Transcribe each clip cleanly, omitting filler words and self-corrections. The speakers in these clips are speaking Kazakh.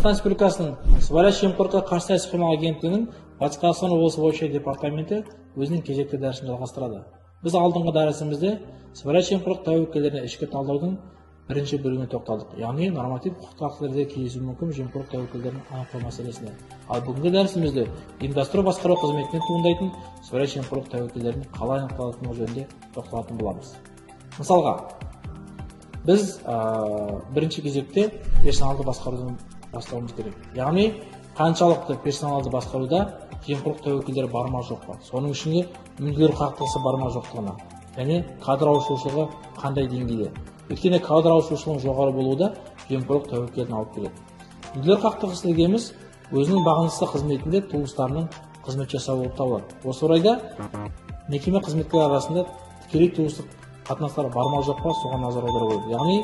Қазақстан Республикасының сыбайлас жемқорлыққа қарсы іс-қимыл агенттігінің Батыс Қазақстан облысы бойынша департаменті өзінің кезекті дәрісін жалғастырады. Біз алдыңғы дәрісімізде сыбайлас жемқорлық тәуекелдеріне ішкі талдаудың бірінші бөлігіне тоқталдық, яғни норматив құқықтық актілерде кездесуі мүмкін жемқорлық тәуекелдерін анықтау мәселесіне. Ал бүгінгі дәрісімізде ұйымдастыру басқару қызметінен туындайтын сыбайлас жемқорлық тәуекелдерін қалай анықталатыны жөнінде тоқталатын боламыз. Мысалға, біз бірінші кезекте персоналды басқарудан бастауымыз керек. Яғни, қаншалықты персоналды басқаруда жемқорлық тәуекелдері бар ма жоқ па, соның ішінде мүдделер қақтығысы бар ма жоқтығына, және кадр ауысушылығы қандай деңгейде. Өйткені кадр ауысушылығының жоғары болуы да жемқорлық тәуекелін алып келеді. Мүдделер қақтығысы дегеніміз өзінің бағынысты қызметінде туыстарының қызмет жасауы болып табылады. Осы орайда мекеме қызметкерлері арасында тікелей туыстық қатынастар бар ма жоқ па, соған назар аудару керек. Яғни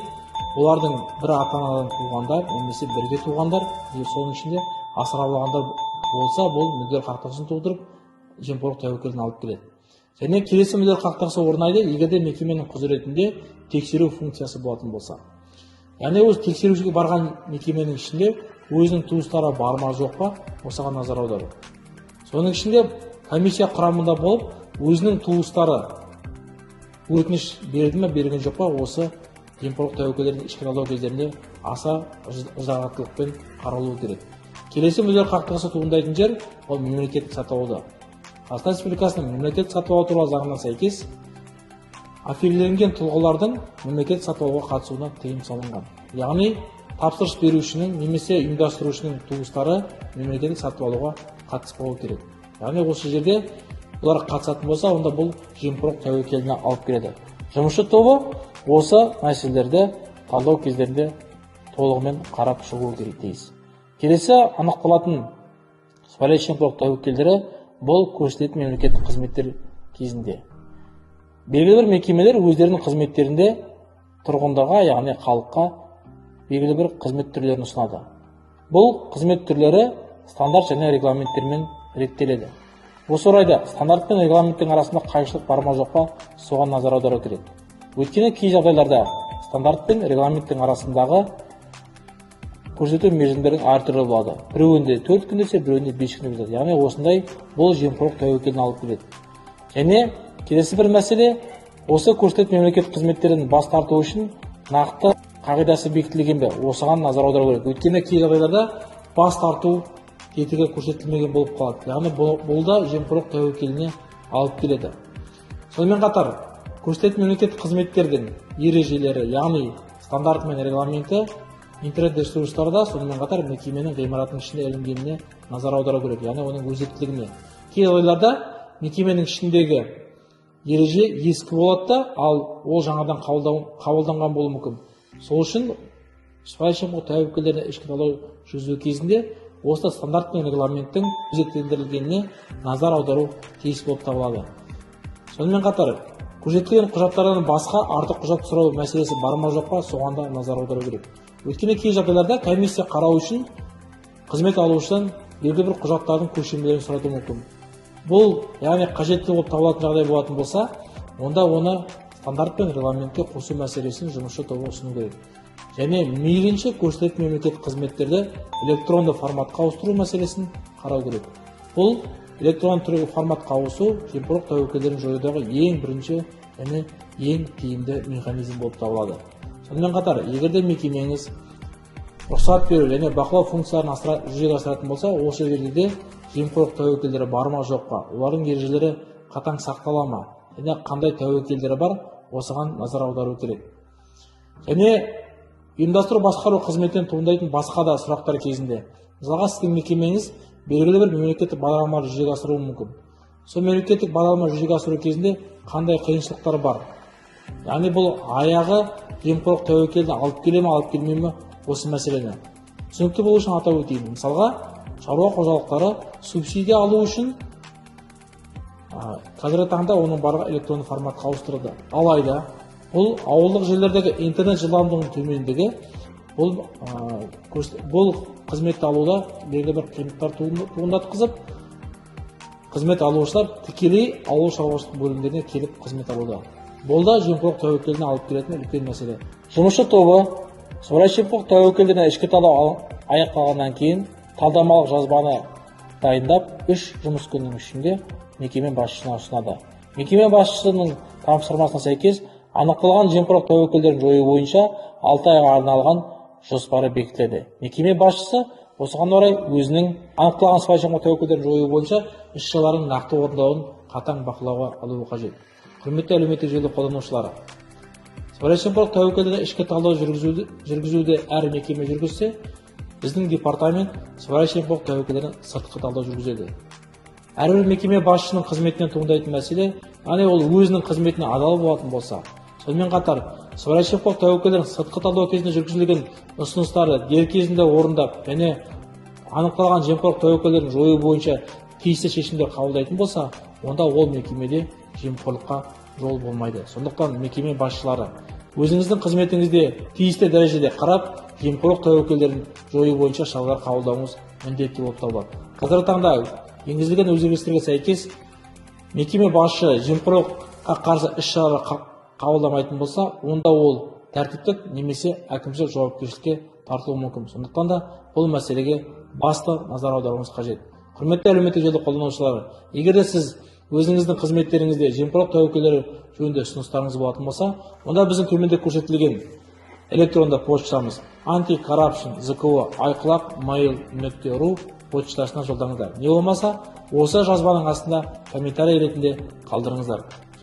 олардың бір ата-анадан туғандар немесе бірге туғандар, соның ішінде асыраулағандар болса, бұл мүдделер қақтығысын тудырып жемқорлық тәуекелін алып келеді. Және келесі мүдделер қақтығысы орнайды, егерде мекеменің құзыретінде тексеру функциясы болатын болса. Яғни өз тексерушіге барған мекеменің ішінде өзінің туыстары бар ма жоқ па, осыған назар аудару. Соның ішінде комиссия құрамында болып, өзінің туыстары өтініш берді ме, берген жоқ па, осы жемқорлық тәуекелдерін ішкі талдау кездерінде аса ыждағаттылықпен қаралуы керек. Келесі мүдделер қақтығысы туындайтын жер ол мемлекеттік сатып алуда. Қазақстан Республикасының мемлекеттік сатып алу туралы заңына сәйкес аффилирленген тұлғалардың мемлекеттік сатып алуға қатысуына тыйым салынған. Яғни тапсырыс берушінің немесе ұйымдастырушының туыстары мемлекеттік сатып алуға қатыспауы керек. Яғни осы жерде олар қатысатын болса, онда бұл жемқорлық тәуекеліне алып келеді. Жұмысшы тобы осы мәселелерді талдау кездерінде толығымен қарап шығуы керек дейсіз. Келесі анықталатын сыбайлас жемқорлық тәуекелдері бұл көрсетілетін мемлекеттік қызметтер кезінде. Белгілі бір мекемелер өздерінің қызметтерінде тұрғындарға, яғни халыққа белгілі бір қызмет түрлерін ұсынады. Бұл қызмет түрлері стандарт және регламенттермен реттеледі. Осы орайда стандарт пен регламенттің арасында қайшылық бар ма жоқ па, соған назар аудару керек. Өйткені кей жағдайларда стандарт пен регламенттің арасындағы көрсету мерзімдердің әртүрлі болады. Біреуінде 4 күн десе, біреуінде 5 күн десе. Яғни осындай бұл жемқорлық тәуекелін алып келеді. Және келесі бір мәселе, осы көрсететін мемлекеттік қызметтерін бас тарту үшін нақты қағидасы бекітілген бе, осыған назар аудару керек. Өйткені кей жағдайларда бас тарту тетігі көрсетілмеген болып қалады. Яғни бұл да жемқорлық тәуекеліне алып келеді. Сонымен қатар, көрсететін мемлекеттік қызметтердің ережелері, яғни стандарт мен регламенті интернет-ресурстарда, сонымен қатар мекеменің ғимаратының ішінде ілінгеніне назар аудару керек, яғни оның өзектілігіне. Кей жағдайларда мекеменің ішіндегі ереже ескі болады да, ал ол жаңадан қабылданған болуы мүмкін. Сол үшін сыбайлас жемқорлық тәуекелдеріне ішкі талдау жүргізу кезінде осы стандарт пен регламенттің өзектендірілгеніне назар аудару тиіс болып табылады. Сонымен қатар, көрсетілген құжаттардан басқа артық құжат сұрау мәселесі бар ма жоқ па, соған да назар аудару керек. Өйткені кей жағдайларда комиссия қарау үшін қызмет алушыдан белгілі бір құжаттардың көшірмелерін сұратуы мүмкін. Бұл, яғни қажетті болып табылатын жағдай болатын болса, онда оны стандарт пен регламентке қосу мәселесін жұмысшы тобы ұсыну керек. Және мейлінше көрсететін мемлекеттік қызметтерді электронды форматқа ауыстыру мәселесін қарау керек. Бұл электронды түрдегі форматқа ауысу жемқорлық тәуекелдерін жоюдағы ең бірінші және ең тиімді механизм болып табылады. Сонымен қатар, егерде мекемеңіз рұқсат беру және бақылау функцияларын жүзеге асыратын болса, осы жерде де жемқорлық тәуекелдері бар ма жоқ па, олардың ережелері қатаң сақтала ма, және қандай тәуекелдері бар, осыған назар аудару керек. Және ұйымдастыру басқару қызметінен туындайтын басқа да сұрақтар кезінде, мысалға сіздің мекемеңіз белгілі бір мемлекеттік бағдарламаны жүзеге асыруы мүмкін. Сол мемлекеттік бағдарлама жүзеге асыру кезінде қандай қиыншылықтар бар? Яғни бұл аяғы жемқорлық тәуекелді алып келе ме, алып келмей ме, осы мәселені түсінікті болу үшін атап өтейін. Мысалға, шаруа қожалықтары субсидия алу үшін қазіргі таңда оның барлығы электронды форматқа ауыстырылды. Алайда бұл ауылдық жерлердегі интернет жылдамдығының төмендігі бұл қызметті алуда белгілі бір қиындықтар туындатқызып, қызмет алушылар тікелей ауыл шаруашылық бөлімдеріне келіп қызмет алуда. Бұл да жемқорлық тәуекеліне алып келетін үлкен мәселе. Жұмысшы тобы сыбайлас жемқорлық тәуекелдеріне ішкі талдау аяқталғаннан кейін талдамалық жазбаны дайындап 3 жұмыс күнінің ішінде мекеме басшысына ұсынады. Мекеме басшысының тапсырмасына сәйкес анықталған жемқорлық тәуекелдерін жою бойынша 6 айға арналған жоспары бекітіледі. Мекеме басшысы осыған орай өзінің анықталған сыбайлас жемқорлық тәуекелдерін жою бойынша іс-шаралардың нақты орындалуын қатаң бақылауға алуы қажет. Құрметті әлеуметтік желі қолданушылары, сыбайлас жемқорлық тәуекелдеріне ішкі талдау жүргізуді әр мекеме жүргізсе, біздің департамент сыбайлас жемқорлық тәуекелдерін сыртқы талдау жүргізеді. Әрбір мекеме басшысының қызметінен туындайтын мәселе, яғни ол өзінің қызметіне адал болатын болса, сонымен қатар сыбайлас жемқорлық тәуекелдерін сыртқы талдау кезінде жүргізілген ұсыныстарды дер кезінде орындап және анықталған жемқорлық тәуекелдерін жою бойынша тиісті шешімдер қабылдайтын болса, онда ол мекемеде жемқорлыққа жол болмайды. Сондықтан мекеме басшылары өзіңіздің қызметіңізде тиісті дәрежеде қарап, жемқорлық тәуекелдерін жою бойынша шаралар қабылдауыңыз міндетті болып табылады. Қазіргі таңда енгізілген өзгерістерге сәйкес мекеме басшы жемқорлыққа қарсы іс-шаралар қабылдамайтын болса, онда ол тәртіптік немесе әкімшілік жауапкершілікке тартылуы мүмкін. Сондықтан да бұл мәселеге басты назар аударуыңыз қажет. Құрметті әлеуметтік желі қолданушылары, егер де сіз өзіңіздің қызметтеріңізде жемқорлық тәуекелдері жөнінде ұсыныстарыңыз болатын болса, онда біздің төменде көрсетілген электронды почтамыз anticorruption@zko@mail.ru почтасына жолдаңыздар. Не болмаса, осы жазбаның астында комментарий ретінде қалдырыңыздар.